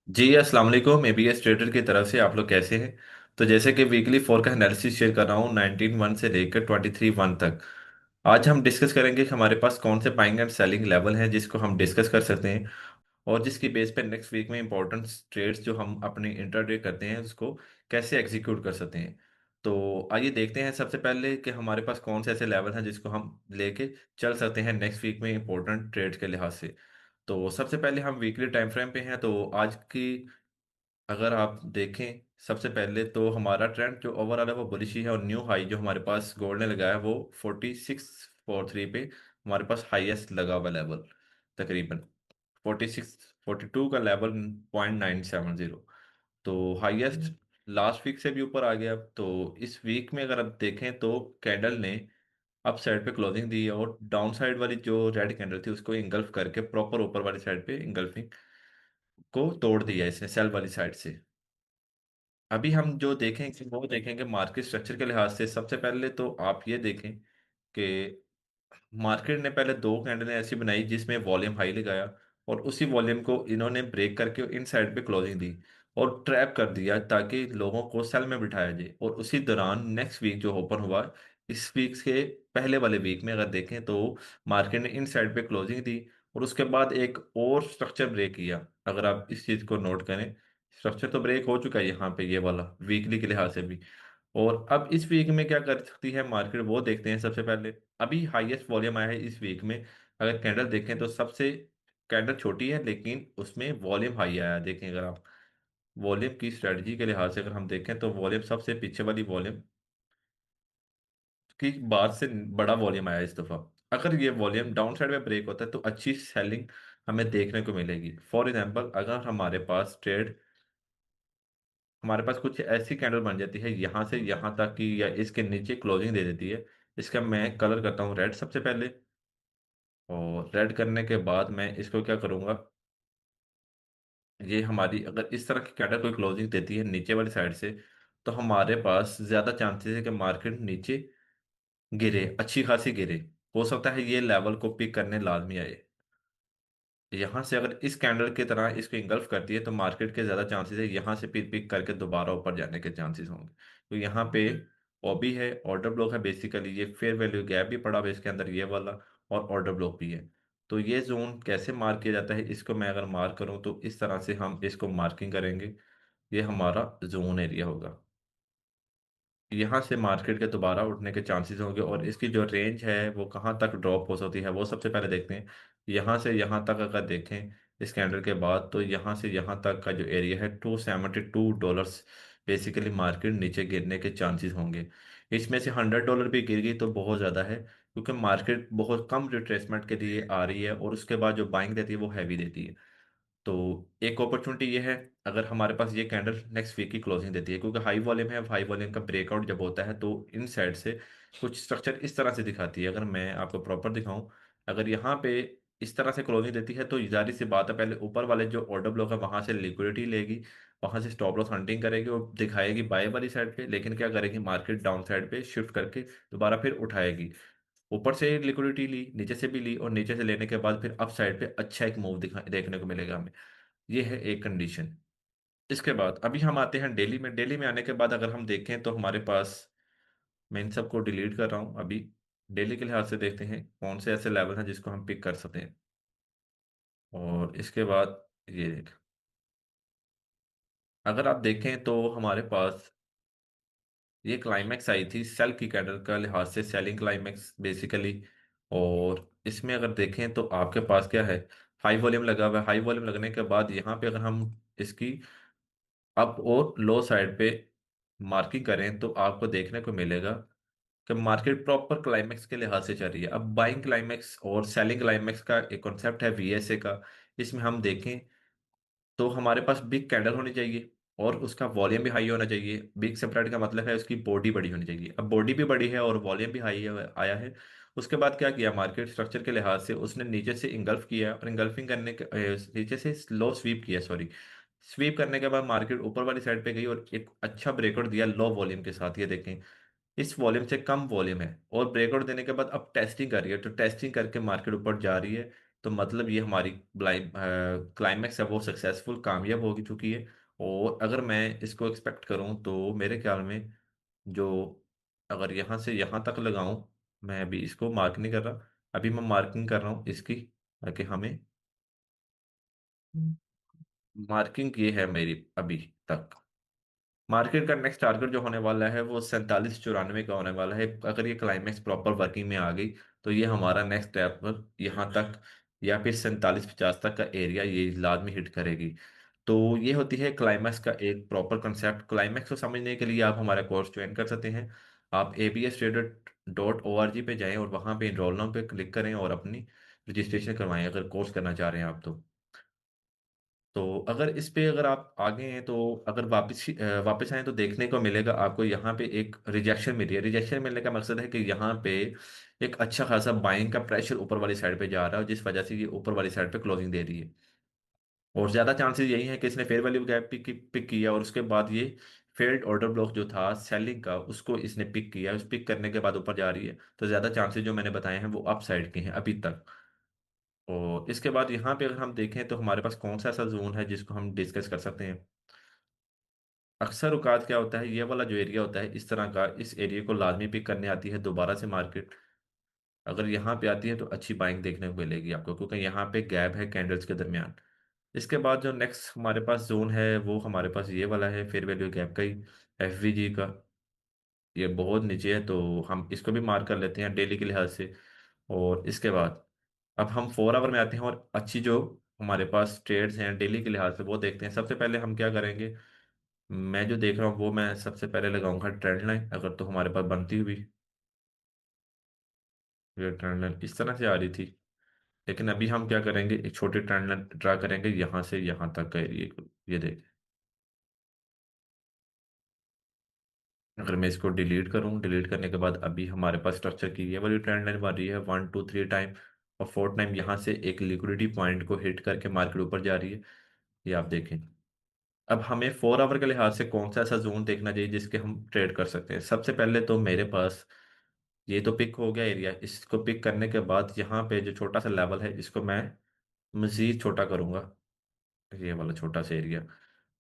जी अस्सलाम वालेकुम। ABS trader की तरफ से आप लोग कैसे हैं? तो जैसे कि वीकली फोर का एनालिसिस शेयर कर रहा हूँ 19 1 से लेकर 23 1 तक। आज हम डिस्कस करेंगे कि हमारे पास कौन से बाइंग एंड सेलिंग लेवल हैं जिसको हम डिस्कस कर सकते हैं, और जिसकी बेस पे नेक्स्ट वीक में इंपॉर्टेंट ट्रेड्स जो हम अपने इंटरडे करते हैं उसको कैसे एग्जीक्यूट कर सकते हैं। तो आइए देखते हैं सबसे पहले कि हमारे पास कौन से ऐसे लेवल हैं जिसको हम लेके चल सकते हैं नेक्स्ट वीक में इंपॉर्टेंट ट्रेड के लिहाज से। तो सबसे पहले हम वीकली टाइम फ्रेम पे हैं। तो आज की अगर आप देखें, सबसे पहले तो हमारा ट्रेंड जो ओवरऑल है वो बुलिश ही है, और न्यू हाई जो हमारे पास गोल्ड ने लगाया है वो 4643 पे हमारे पास हाईएस्ट लगा हुआ लेवल, तकरीबन 46 42 का लेवल 0.970। तो हाईएस्ट लास्ट वीक से भी ऊपर आ गया। तो इस वीक में अगर आप देखें तो कैंडल ने अप साइड पे क्लोजिंग दी है, और डाउन साइड वाली जो रेड कैंडल थी उसको इंगल्फ करके प्रॉपर ऊपर वाली साइड पे इंगल्फिंग को तोड़ दिया इसने सेल वाली साइड से। अभी हम जो देखेंगे वो देखेंगे मार्केट स्ट्रक्चर के लिहाज से। सबसे पहले तो आप ये देखें कि मार्केट ने पहले दो कैंडलें ऐसी बनाई जिसमें वॉल्यूम हाई लगाया, और उसी वॉल्यूम को इन्होंने ब्रेक करके इन साइड पे क्लोजिंग दी और ट्रैप कर दिया ताकि लोगों को सेल में बिठाया जाए। और उसी दौरान नेक्स्ट वीक जो ओपन हुआ, इस वीक के पहले वाले वीक में अगर देखें तो मार्केट ने इन साइड पे क्लोजिंग दी, और उसके बाद एक और स्ट्रक्चर ब्रेक किया। अगर आप इस चीज़ को नोट करें, स्ट्रक्चर तो ब्रेक हो चुका है यहाँ पे ये वाला वीकली के लिहाज से भी। और अब इस वीक में क्या कर सकती है मार्केट वो देखते हैं। सबसे पहले अभी हाईएस्ट वॉल्यूम आया है इस वीक में। अगर कैंडल देखें तो सबसे कैंडल छोटी है लेकिन उसमें वॉल्यूम हाई आया है। देखें अगर आप वॉल्यूम की स्ट्रेटजी के लिहाज से अगर हम देखें तो वॉल्यूम सबसे पीछे वाली वॉल्यूम की बाद से बड़ा वॉल्यूम आया है इस दफा। अगर ये वॉल्यूम डाउन साइड में ब्रेक होता है तो अच्छी सेलिंग हमें देखने को मिलेगी। फॉर एग्जांपल, अगर हमारे पास ट्रेड हमारे पास कुछ ऐसी कैंडल बन जाती है यहाँ से यहाँ तक की, या इसके नीचे क्लोजिंग दे देती है। इसका मैं कलर करता हूँ रेड सबसे पहले, और रेड करने के बाद मैं इसको क्या करूँगा, ये हमारी अगर इस तरह की कैंडल कोई क्लोजिंग देती है नीचे वाली साइड से, तो हमारे पास ज़्यादा चांसेस है कि मार्केट नीचे गिरे, अच्छी खासी गिरे। हो सकता है ये लेवल को पिक करने लाजमी आए। यहाँ से अगर इस कैंडल की तरह इसको इंगल्फ करती है तो मार्केट के ज़्यादा चांसेस है यहाँ से पिक पिक करके दोबारा ऊपर जाने के चांसेस होंगे। तो यहाँ पे ओबी है, ऑर्डर ब्लॉक है, बेसिकली ये फेयर वैल्यू गैप भी पड़ा हुआ है इसके अंदर ये वाला, और ऑर्डर ब्लॉक भी है। तो ये जोन कैसे मार्क किया जाता है, इसको मैं अगर मार्क करूँ तो इस तरह से हम इसको मार्किंग करेंगे। ये हमारा जोन एरिया होगा। यहाँ से मार्केट के दोबारा उठने के चांसेस होंगे, और इसकी जो रेंज है वो कहाँ तक ड्रॉप हो सकती है वो सबसे पहले देखते हैं। यहाँ से यहाँ तक अगर देखें इस कैंडल के बाद, तो यहाँ से यहाँ तक का जो एरिया है $272 बेसिकली मार्केट नीचे गिरने के चांसेस होंगे। इसमें से $100 भी गिर गई तो बहुत ज़्यादा है, क्योंकि मार्केट बहुत कम रिट्रेसमेंट के लिए आ रही है, और उसके बाद जो बाइंग देती है वो हैवी देती है। तो एक अपॉर्चुनिटी ये है, अगर हमारे पास ये कैंडल नेक्स्ट वीक की क्लोजिंग देती है, क्योंकि हाई वॉल्यूम है, हाई वॉल्यूम का ब्रेकआउट जब होता है तो इन साइड से कुछ स्ट्रक्चर इस तरह से दिखाती है। अगर मैं आपको प्रॉपर दिखाऊं, अगर यहाँ पे इस तरह से क्लोजिंग देती है तो जाहिर सी बात है पहले ऊपर वाले जो ऑर्डर ब्लॉक है वहां से लिक्विडिटी लेगी, वहां से स्टॉप लॉस हंटिंग करेगी और दिखाएगी बाय वाली साइड पे। लेकिन क्या करेगी मार्केट डाउन साइड पे शिफ्ट करके दोबारा फिर उठाएगी। ऊपर से लिक्विडिटी ली, नीचे से भी ली, और नीचे से लेने के बाद फिर अप साइड पे अच्छा एक मूव दिखा देखने को मिलेगा हमें। ये है एक कंडीशन। इसके बाद अभी हम आते हैं डेली में। डेली में आने के बाद अगर हम देखें तो हमारे पास, मैं इन सबको डिलीट कर रहा हूँ अभी। डेली के लिहाज से देखते हैं कौन से ऐसे लेवल हैं जिसको हम पिक कर सकते हैं। और इसके बाद ये देख, अगर आप देखें तो हमारे पास ये क्लाइमैक्स आई थी सेल की कैंडल का लिहाज से, सेलिंग क्लाइमैक्स बेसिकली। और इसमें अगर देखें तो आपके पास क्या है, हाई वॉल्यूम लगा हुआ है। हाई वॉल्यूम लगने के बाद यहाँ पे अगर हम इसकी अप और लो साइड पे मार्किंग करें तो आपको देखने को मिलेगा कि मार्केट प्रॉपर क्लाइमेक्स के लिहाज से चल रही है। अब बाइंग क्लाइमेक्स और सेलिंग क्लाइमेक्स का एक कॉन्सेप्ट है वीएसए का। इसमें हम देखें तो हमारे पास बिग कैंडल होनी चाहिए, और उसका वॉल्यूम भी हाई होना चाहिए। बिग सेपरेट का मतलब है उसकी बॉडी बड़ी होनी चाहिए। अब बॉडी भी बड़ी है और वॉल्यूम भी हाई आया है। उसके बाद क्या किया मार्केट स्ट्रक्चर के लिहाज से, उसने नीचे से इंगल्फ किया, और इंगल्फिंग करने के नीचे से स्लो स्वीप किया, सॉरी, स्वीप करने के बाद मार्केट ऊपर वाली साइड पे गई और एक अच्छा ब्रेकआउट दिया लो वॉल्यूम के साथ। ये देखें इस वॉल्यूम से कम वॉल्यूम है, और ब्रेकआउट देने के बाद अब टेस्टिंग कर रही है। तो टेस्टिंग करके मार्केट ऊपर जा रही है। तो मतलब ये हमारी क्लाइमैक्स है वो सक्सेसफुल कामयाब हो चुकी है। और अगर मैं इसको एक्सपेक्ट करूं तो मेरे ख्याल में जो, अगर यहाँ से यहाँ तक लगाऊं, मैं अभी इसको मार्क नहीं कर रहा, अभी मैं मार्किंग कर रहा हूँ इसकी, ताकि हमें मार्किंग ये है मेरी अभी तक। मार्केट का नेक्स्ट टारगेट जो होने वाला है वो 4794 का होने वाला है। अगर ये क्लाइमेक्स प्रॉपर वर्किंग में आ गई तो ये हमारा नेक्स्ट स्टेप यहाँ तक, या फिर 4750 तक का एरिया ये लाजमी हिट करेगी। तो ये होती है क्लाइमैक्स का एक प्रॉपर कंसेप्ट। क्लाइमैक्स को समझने के लिए आप हमारा कोर्स ज्वाइन कर सकते हैं। आप abstrader.org पे जाएं और वहाँ पे इनरोल नाउ पे क्लिक करें और अपनी रजिस्ट्रेशन करवाएं अगर कोर्स करना चाह रहे हैं आप तो। तो अगर इस पे अगर आप आगे हैं तो अगर वापस आए तो देखने को मिलेगा आपको यहाँ पे एक रिजेक्शन मिली है। रिजेक्शन मिलने का मकसद है कि यहाँ पे एक अच्छा खासा बाइंग का प्रेशर ऊपर वाली साइड पे जा रहा है, जिस वजह से ये ऊपर वाली साइड पे क्लोजिंग दे रही है। और ज्यादा चांसेस यही है कि इसने फेयर वैल्यू गैप पिक किया और उसके बाद ये फेल्ड ऑर्डर ब्लॉक जो था सेलिंग का उसको इसने पिक किया, उस पिक करने के बाद ऊपर जा रही है। तो ज्यादा चांसेस जो मैंने बताए हैं वो अप साइड के हैं अभी तक। और इसके बाद यहाँ पे अगर हम देखें तो हमारे पास कौन सा ऐसा जोन है जिसको हम डिस्कस कर सकते हैं। अक्सर औकात क्या होता है, ये वाला जो एरिया होता है इस तरह का, इस एरिया को लाजमी पिक करने आती है दोबारा से मार्केट। अगर यहाँ पे आती है तो अच्छी बाइंग देखने को मिलेगी आपको, क्योंकि यहाँ पे गैप है कैंडल्स के दरमियान। इसके बाद जो नेक्स्ट हमारे पास जोन है वो हमारे पास ये वाला है, फेयर वैल्यू गैप का ही, एफवीजी का। ये बहुत नीचे है तो हम इसको भी मार्क कर लेते हैं डेली के लिहाज से। और इसके बाद अब हम 4 आवर में आते हैं और अच्छी जो हमारे पास ट्रेड्स हैं डेली के लिहाज से वो देखते हैं। सबसे पहले हम क्या करेंगे, मैं जो देख रहा हूँ वो मैं सबसे पहले लगाऊंगा ट्रेंड लाइन, अगर तो हमारे पास बनती हुई। ये ट्रेंड लाइन इस तरह से आ रही थी, लेकिन अभी हम क्या करेंगे, एक छोटी ट्रेंड लाइन ड्रा करेंगे यहाँ से यहाँ तक का एरिया को। ये देखें, अगर मैं इसको डिलीट करूँ, डिलीट करने के बाद अभी हमारे पास स्ट्रक्चर की ये वाली ट्रेंड लाइन बन रही है 1 2 3 टाइम, और 4 टाइम यहाँ से एक लिक्विडिटी पॉइंट को हिट करके मार्केट ऊपर जा रही है। ये आप देखें। अब हमें 4 आवर के लिहाज से कौन सा ऐसा जोन देखना चाहिए जिसके हम ट्रेड कर सकते हैं। सबसे पहले तो मेरे पास ये तो पिक हो गया एरिया, इसको पिक करने के बाद यहाँ पे जो छोटा सा लेवल है इसको मैं मजीद छोटा करूंगा। ये वाला छोटा सा एरिया,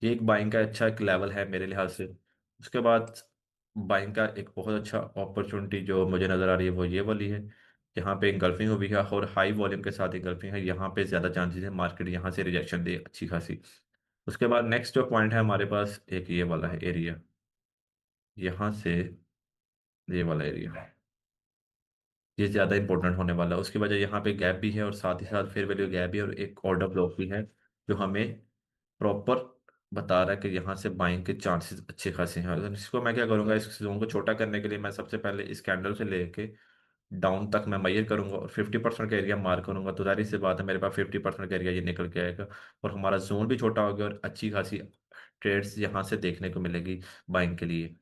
ये एक बाइंग का अच्छा एक लेवल है मेरे लिहाज से। उसके बाद बाइंग का एक बहुत अच्छा अपॉर्चुनिटी जो मुझे नज़र आ रही है वो ये वाली है, यहाँ पे इंगल्फिंग हुई है और हाई वॉल्यूम के साथ इंगल्फिंग है। यहाँ पे ज़्यादा चांसेस है मार्केट यहाँ से रिजेक्शन दे अच्छी खासी। उसके बाद नेक्स्ट जो पॉइंट है हमारे पास एक ये वाला है एरिया, यहाँ से ये वाला एरिया, ये ज़्यादा इंपॉर्टेंट होने वाला है। उसकी वजह यहाँ पे गैप भी है और साथ ही साथ फेयर वैल्यू गैप भी है और एक ऑर्डर ब्लॉक भी है, जो हमें प्रॉपर बता रहा है कि यहाँ से बाइंग के चांसेस अच्छे खासे हैं। और इसको मैं क्या करूँगा, इस जोन को छोटा करने के लिए मैं सबसे पहले इस कैंडल से लेके डाउन तक मैं मेजर करूंगा और 50% का एरिया मार्क करूंगा। तो जाहिर सी बात है मेरे पास 50% का एरिया ये निकल के आएगा और हमारा जोन भी छोटा हो गया और अच्छी खासी ट्रेड्स यहाँ से देखने को मिलेगी बाइंग के लिए।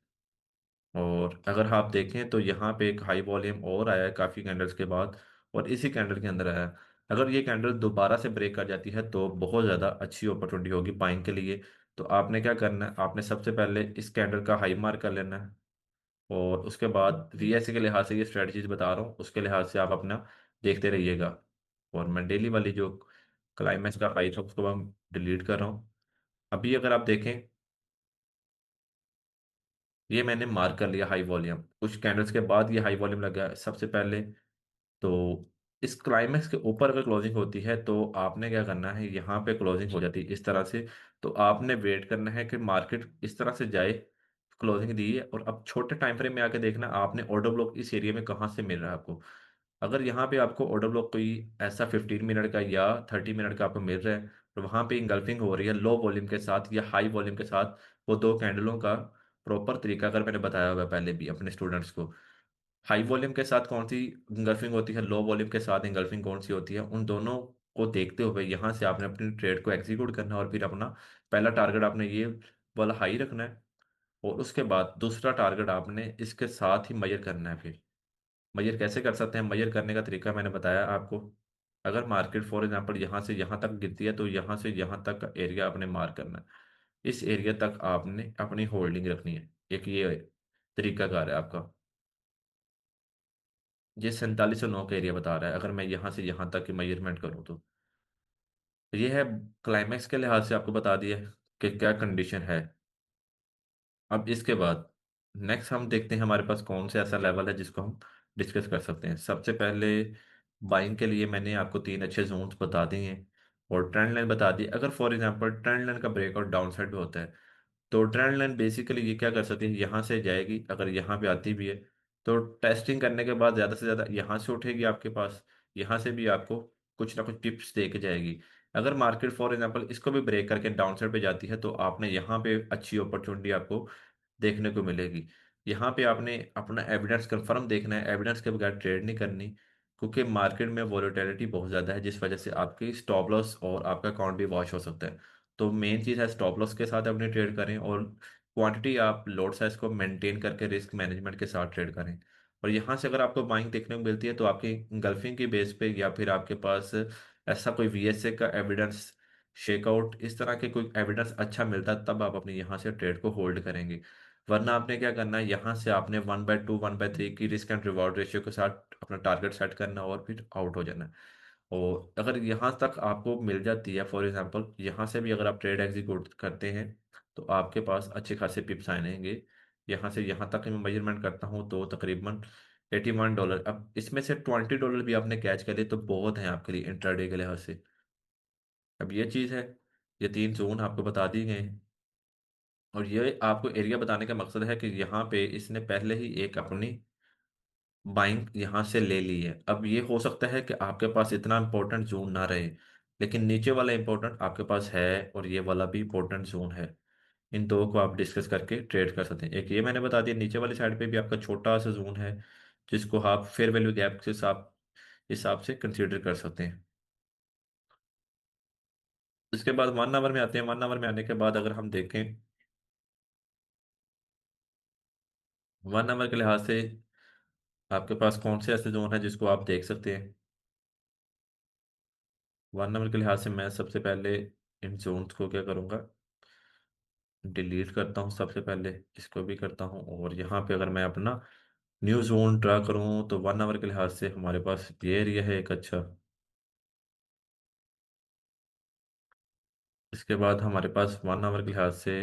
और अगर आप देखें तो यहाँ पे एक हाई वॉल्यूम और आया है काफ़ी कैंडल्स के बाद, और इसी कैंडल के अंदर आया है। अगर ये कैंडल दोबारा से ब्रेक कर जाती है तो बहुत ज़्यादा अच्छी अपॉर्चुनिटी होगी बाइंग के लिए। तो आपने क्या करना है, आपने सबसे पहले इस कैंडल का हाई मार्क कर लेना है, और उसके बाद वीएससी के लिहाज से ये स्ट्रेटजीज बता रहा हूँ उसके लिहाज से आप अपना देखते रहिएगा। और मैं डेली वाली जो क्लाइमेक्स का हाई था उसको मैं डिलीट कर रहा हूँ। अभी अगर आप देखें, ये मैंने मार्क कर लिया हाई वॉल्यूम, कुछ कैंडल्स के बाद ये हाई वॉल्यूम लगा है सबसे पहले। तो इस क्लाइमेक्स के ऊपर अगर क्लोजिंग होती है तो आपने क्या करना है, यहाँ पे क्लोजिंग हो जाती है इस तरह से। तो आपने वेट करना है कि मार्केट इस तरह से जाए, क्लोजिंग दी है, और अब छोटे टाइम फ्रेम में आके देखना आपने ऑर्डर ब्लॉक इस एरिया में कहाँ से मिल रहा है आपको। अगर यहाँ पे आपको ऑर्डर ब्लॉक कोई ऐसा 15 मिनट का या 30 मिनट का आपको मिल रहा है, तो वहाँ पे इंगल्फिंग हो रही है लो वॉल्यूम के साथ या हाई वॉल्यूम के साथ, वो दो कैंडलों का प्रॉपर तरीका अगर मैंने बताया हुआ है पहले भी अपने स्टूडेंट्स को। हाई वॉल्यूम के साथ कौन सी इंगल्फिंग होती है, लो वॉल्यूम के साथ इंगल्फिंग कौन सी होती है, उन दोनों को देखते हुए यहाँ से आपने अपनी ट्रेड को एग्जीक्यूट करना है। और फिर अपना पहला टारगेट आपने ये वाला हाई रखना है, और उसके बाद दूसरा टारगेट आपने इसके साथ ही मेजर करना है। फिर मेजर कैसे कर सकते हैं, मेजर करने का तरीका मैंने बताया आपको। अगर मार्केट फॉर एग्जांपल यहाँ से यहाँ तक गिरती है तो यहाँ से यहाँ तक का एरिया आपने मार्क करना है। इस एरिया तक आपने अपनी होल्डिंग रखनी है। एक ये तरीका कार है आपका। ये 4709 का एरिया बता रहा है, अगर मैं यहाँ से यहाँ तक की मेजरमेंट करूँ तो। ये है क्लाइमैक्स के लिहाज से आपको बता दिया कि क्या कंडीशन है। अब इसके बाद नेक्स्ट हम देखते हैं हमारे पास कौन सा ऐसा लेवल है जिसको हम डिस्कस कर सकते हैं। सबसे पहले बाइंग के लिए मैंने आपको तीन अच्छे जोन्स बता दिए हैं और ट्रेंड लाइन बता दी। अगर फॉर एग्जांपल ट्रेंड लाइन का ब्रेकआउट डाउन साइड पे होता है तो ट्रेंड लाइन बेसिकली ये क्या कर सकती है, यहाँ से जाएगी, अगर यहाँ पे आती भी है तो टेस्टिंग करने के बाद ज़्यादा से ज़्यादा यहाँ से उठेगी आपके पास, यहाँ से भी आपको कुछ ना कुछ टिप्स दे के जाएगी। अगर मार्केट फॉर एग्जांपल इसको भी ब्रेक करके डाउन साइड पे जाती है तो आपने यहाँ पे अच्छी अपॉर्चुनिटी आपको देखने को मिलेगी। यहाँ पे आपने अपना एविडेंस कंफर्म देखना है, एविडेंस के बगैर ट्रेड नहीं करनी, क्योंकि मार्केट में वॉलेटिलिटी बहुत ज़्यादा है जिस वजह से आपकी स्टॉप लॉस और आपका अकाउंट भी वॉश हो सकता है। तो मेन चीज़ है स्टॉप लॉस के साथ अपनी ट्रेड करें और क्वांटिटी आप लोड साइज को मेंटेन करके रिस्क मैनेजमेंट के साथ ट्रेड करें। और यहाँ से अगर आपको बाइंग देखने को मिलती है तो आपकी गल्फिंग की बेस पे या फिर आपके पास ऐसा कोई वीएसए का एविडेंस, शेकआउट, इस तरह के कोई एविडेंस अच्छा मिलता है तब आप अपनी यहाँ से ट्रेड को होल्ड करेंगे। वरना आपने क्या करना है, यहाँ से आपने 1/2 1/3 की रिस्क एंड रिवॉर्ड रेशियो के साथ अपना टारगेट सेट करना और फिर आउट हो जाना है। और अगर यहाँ तक आपको मिल जाती है, फॉर एग्जांपल यहाँ से भी अगर आप ट्रेड एग्जीक्यूट करते हैं तो आपके पास अच्छे खासे पिप्स आएंगे। यहाँ से यहाँ तक मैं मेजरमेंट करता हूँ तो तकरीबन $81। अब इसमें से $20 भी आपने कैच कर लिए तो बहुत है आपके लिए इंट्राडे के लिहाज से। अब ये चीज़ है, ये तीन जोन आपको बता दी गए हैं और ये आपको एरिया बताने का मकसद है कि यहाँ पे इसने पहले ही एक अपनी बाइंग यहाँ से ले ली है। अब ये हो सकता है कि आपके पास इतना इंपॉर्टेंट जोन ना रहे, लेकिन नीचे वाला इंपॉर्टेंट आपके पास है और ये वाला भी इंपॉर्टेंट जोन है। इन दो को आप डिस्कस करके ट्रेड कर सकते हैं। एक ये मैंने बता दिया, नीचे वाली साइड पे भी आपका छोटा सा जोन है जिसको आप फेयर वैल्यू गैप के हिसाब से कंसीडर कर सकते हैं। इसके बाद 1 आवर में आते हैं। 1 आवर में आने के बाद अगर हम देखें 1 आवर के लिहाज से आपके पास कौन से ऐसे जोन है जिसको आप देख सकते हैं। 1 आवर के लिहाज से मैं सबसे पहले इन जोन्स को क्या करूँगा, डिलीट करता हूँ। सबसे पहले इसको भी करता हूँ और यहाँ पे अगर मैं अपना न्यू जोन ड्रा करूँ तो 1 आवर के लिहाज से हमारे पास ये एरिया है एक अच्छा। इसके बाद हमारे पास 1 आवर के लिहाज से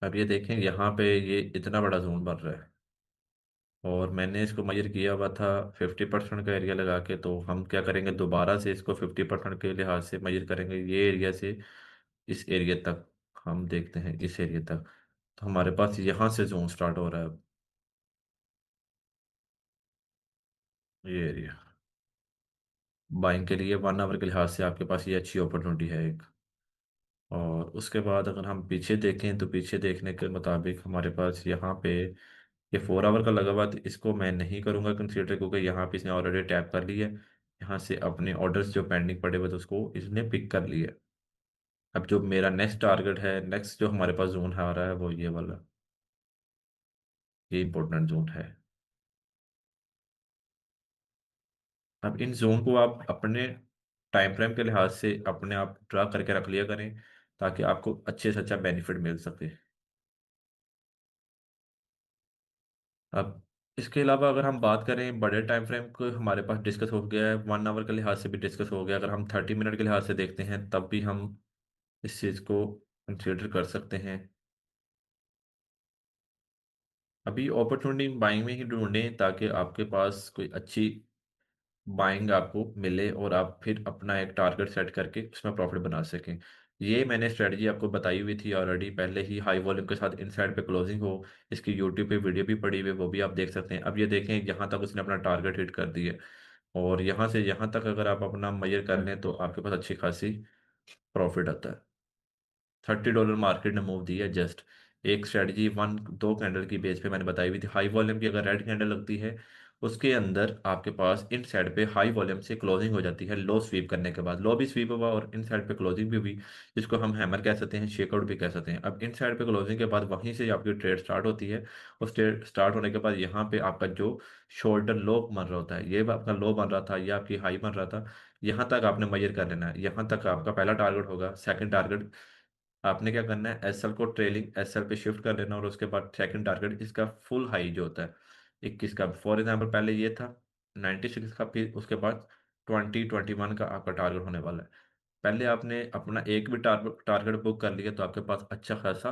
अब ये देखें यहाँ पे ये इतना बड़ा जोन बन रहा है और मैंने इसको मेजर किया हुआ था 50% का एरिया लगा के। तो हम क्या करेंगे, दोबारा से इसको 50% के लिहाज से मेजर करेंगे, ये एरिया से इस एरिया तक। हम देखते हैं इस एरिया तक, तो हमारे पास यहाँ से जोन स्टार्ट हो रहा है अब, ये एरिया बाइंग के लिए 1 आवर के लिहाज से आपके पास ये अच्छी अपॉर्चुनिटी है एक। और उसके बाद अगर हम पीछे देखें तो पीछे देखने के मुताबिक हमारे पास यहाँ पे ये 4 आवर का लगा हुआ, तो इसको मैं नहीं करूँगा कंसीडर क्योंकि यहाँ पे इसने ऑलरेडी टैप कर लिया है। यहाँ से अपने ऑर्डर्स जो पेंडिंग पड़े हुए थे उसको इसने पिक कर लिया। अब जो मेरा नेक्स्ट टारगेट है, नेक्स्ट जो हमारे पास जोन आ रहा है वो ये वाला, ये इंपॉर्टेंट जोन है। अब इन जोन को आप अपने टाइम फ्रेम के लिहाज से अपने आप ड्रा करके रख लिया करें ताकि आपको अच्छे से अच्छा बेनिफिट मिल सके। अब इसके अलावा अगर हम बात करें बड़े टाइम फ्रेम को, हमारे पास डिस्कस हो गया है। 1 आवर के लिहाज से भी डिस्कस हो गया। अगर हम 30 मिनट के लिहाज से देखते हैं तब भी हम इस चीज़ को कंसिडर कर सकते हैं। अभी अपॉर्चुनिटी बाइंग में ही ढूंढें ताकि आपके पास कोई अच्छी बाइंग आपको मिले और आप फिर अपना एक टारगेट सेट करके उसमें प्रॉफिट बना सकें। ये मैंने स्ट्रेटजी आपको बताई हुई थी ऑलरेडी पहले ही, हाई वॉल्यूम के साथ इनसाइड पे क्लोजिंग हो। इसकी यूट्यूब पे वीडियो भी पड़ी हुई है, वो भी आप देख सकते हैं। अब ये देखें यहाँ तक उसने अपना टारगेट हिट कर दिया और यहाँ से यहाँ तक अगर आप अपना मेजर कर लें तो आपके पास अच्छी खासी प्रॉफिट आता है। $30 मार्केट ने मूव दी है जस्ट। एक स्ट्रेटजी वन दो कैंडल की बेस पे मैंने बताई हुई थी, हाई वॉल्यूम की अगर रेड कैंडल लगती है उसके अंदर आपके पास इन साइड पे हाई वॉल्यूम से क्लोजिंग हो जाती है, लो स्वीप करने के बाद लो भी स्वीप हुआ और इन साइड पे क्लोजिंग भी हुई, जिसको हम हैमर कह सकते हैं, शेकआउट भी कह सकते हैं। अब इन साइड पे क्लोजिंग के बाद वहीं से आपकी ट्रेड स्टार्ट होती है। उस ट्रेड स्टार्ट होने के बाद यहाँ पे आपका जो शोल्डर लो बन रहा होता है, ये आपका लो बन रहा था, ये आपकी हाई बन रहा था, यहाँ तक आपने मेजर कर लेना है। यहाँ तक आपका पहला टारगेट होगा, सेकंड टारगेट आपने क्या करना है, एसएल को ट्रेलिंग एसएल पे शिफ्ट कर लेना, और उसके बाद सेकंड टारगेट इसका फुल हाई जो होता है 21 का, फॉर एग्जाम्पल पहले ये था 96 का, फिर उसके बाद 2021 का आपका टारगेट होने वाला है। पहले आपने अपना एक भी टारगेट बुक कर लिया तो आपके पास अच्छा खासा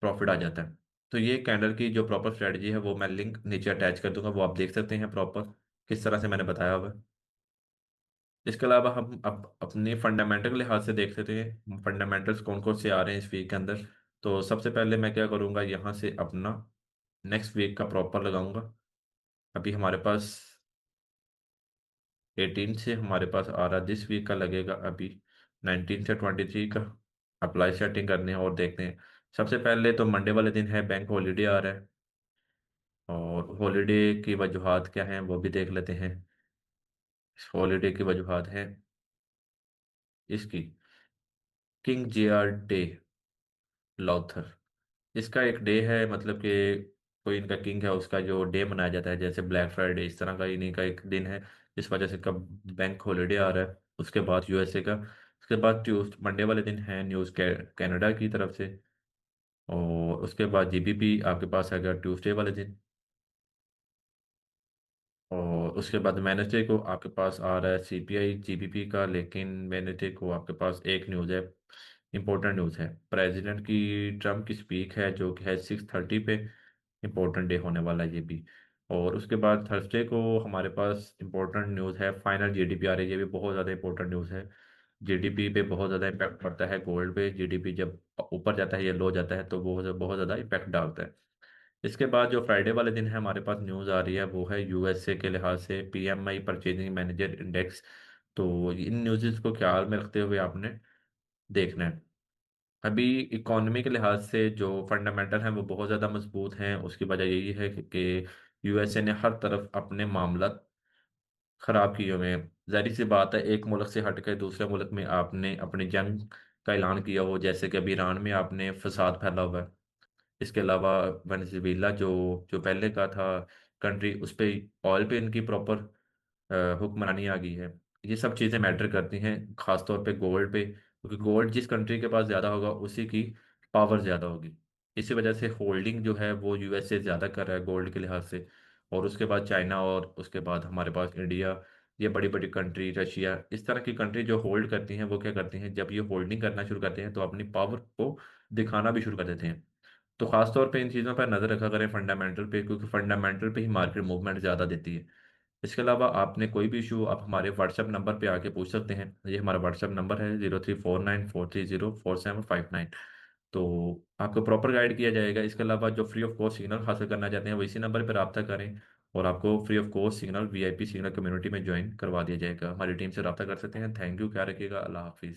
प्रॉफिट आ जाता है। तो ये कैंडल की जो प्रॉपर स्ट्रेटजी है वो मैं लिंक नीचे अटैच कर दूंगा, वो आप देख सकते हैं प्रॉपर किस तरह से मैंने बताया हुआ है। इसके अलावा हम अब अपने फंडामेंटल के लिहाज से देख सकते हैं फंडामेंटल्स कौन कौन से आ रहे हैं इस वीक के अंदर। तो सबसे पहले मैं क्या करूँगा, यहाँ से अपना नेक्स्ट वीक का प्रॉपर लगाऊंगा। अभी हमारे पास 18 से हमारे पास आ रहा, दिस वीक का लगेगा अभी 19 से 23 का। अप्लाई सेटिंग करने हैं और देखते हैं। सबसे पहले तो मंडे वाले दिन है, बैंक हॉलीडे आ रहा है, और हॉलीडे की वजूहात क्या हैं वो भी देख लेते हैं। हॉलीडे की वजूहात है इसकी, किंग जेआर डे लॉथर, इसका एक डे है, मतलब कि कोई इनका किंग है उसका जो डे मनाया जाता है, जैसे ब्लैक फ्राइडे इस तरह का इन्हीं का एक दिन है। इस वजह से कब बैंक हॉलीडे आ रहा है। उसके बाद यूएसए का, उसके बाद ट्यूस मंडे वाले दिन है न्यूज़ कनाडा की तरफ से, और उसके बाद जीबीपी आपके पास आएगा ट्यूसडे वाले दिन। और उसके बाद वेडनेसडे को आपके पास आ रहा है सीपीआई जीबीपी का, लेकिन वेडनेसडे को आपके पास एक न्यूज़ है, इंपॉर्टेंट न्यूज़ है, प्रेसिडेंट की ट्रम्प की स्पीक है जो कि है 6:30 पे। इंपॉर्टेंट डे होने वाला है ये भी। और उसके बाद थर्सडे को हमारे पास इंपॉर्टेंट न्यूज़ है, फाइनल जीडीपी आ रही है, ये भी बहुत ज़्यादा इंपॉर्टेंट न्यूज़ है। जीडीपी पे बहुत ज़्यादा इम्पैक्ट पड़ता है गोल्ड पे, जीडीपी जब ऊपर जाता है या लो जाता है तो वो बहुत ज़्यादा इम्पैक्ट डालता है। इसके बाद जो फ्राइडे वाले दिन है हमारे पास न्यूज़ आ रही है वो है यूएसए के लिहाज से पीएमआई परचेजिंग मैनेजर इंडेक्स। तो इन न्यूज़ को ख्याल में रखते हुए आपने देखना है। अभी इकोनॉमी के लिहाज से जो फंडामेंटल हैं वो बहुत ज़्यादा मजबूत हैं। उसकी वजह यही है कि यूएसए ने हर तरफ अपने मामला ख़राब किए हुए हैं। जाहिर सी बात है, एक मुल्क से हट कर दूसरे मुल्क में आपने अपनी जंग का ऐलान किया हो, जैसे कि अभी ईरान में आपने फसाद फैला हुआ है। इसके अलावा वेनेजुएला जो जो पहले का था कंट्री, उस पे ऑयल पे इनकी प्रॉपर हुक्मरानी आ गई है। ये सब चीज़ें मैटर करती हैं, खासतौर पे गोल्ड पे, क्योंकि गोल्ड जिस कंट्री के पास ज़्यादा होगा उसी की पावर ज़्यादा होगी। इसी वजह से होल्डिंग जो है वो यूएसए ज़्यादा कर रहा है गोल्ड के लिहाज से। और उसके बाद चाइना, और उसके बाद हमारे पास इंडिया, ये बड़ी बड़ी कंट्री, रशिया, इस तरह की कंट्री जो होल्ड करती हैं वो क्या करती हैं, जब ये होल्डिंग करना शुरू करते हैं तो अपनी पावर को दिखाना भी शुरू कर देते हैं। तो खासतौर पे इन चीज़ों पर नज़र रखा करें फंडामेंटल पे, क्योंकि फंडामेंटल पे ही मार्केट मूवमेंट ज़्यादा देती है। इसके अलावा आपने कोई भी इशू आप हमारे व्हाट्सएप नंबर पे आके पूछ सकते हैं। ये हमारा व्हाट्सएप नंबर है 034943044759। तो आपको प्रॉपर गाइड किया जाएगा। इसके अलावा जो फ्री ऑफ कॉस्ट सिग्नल हासिल करना चाहते हैं वो इसी नंबर पर रब्ता करें, और आपको free of cost signal VIP signal community में ज्वाइन करवा दिया जाएगा। हमारी टीम से रब्ता कर सकते हैं। थैंक यू, क्या रखिएगा, अल्लाह हाफिज़।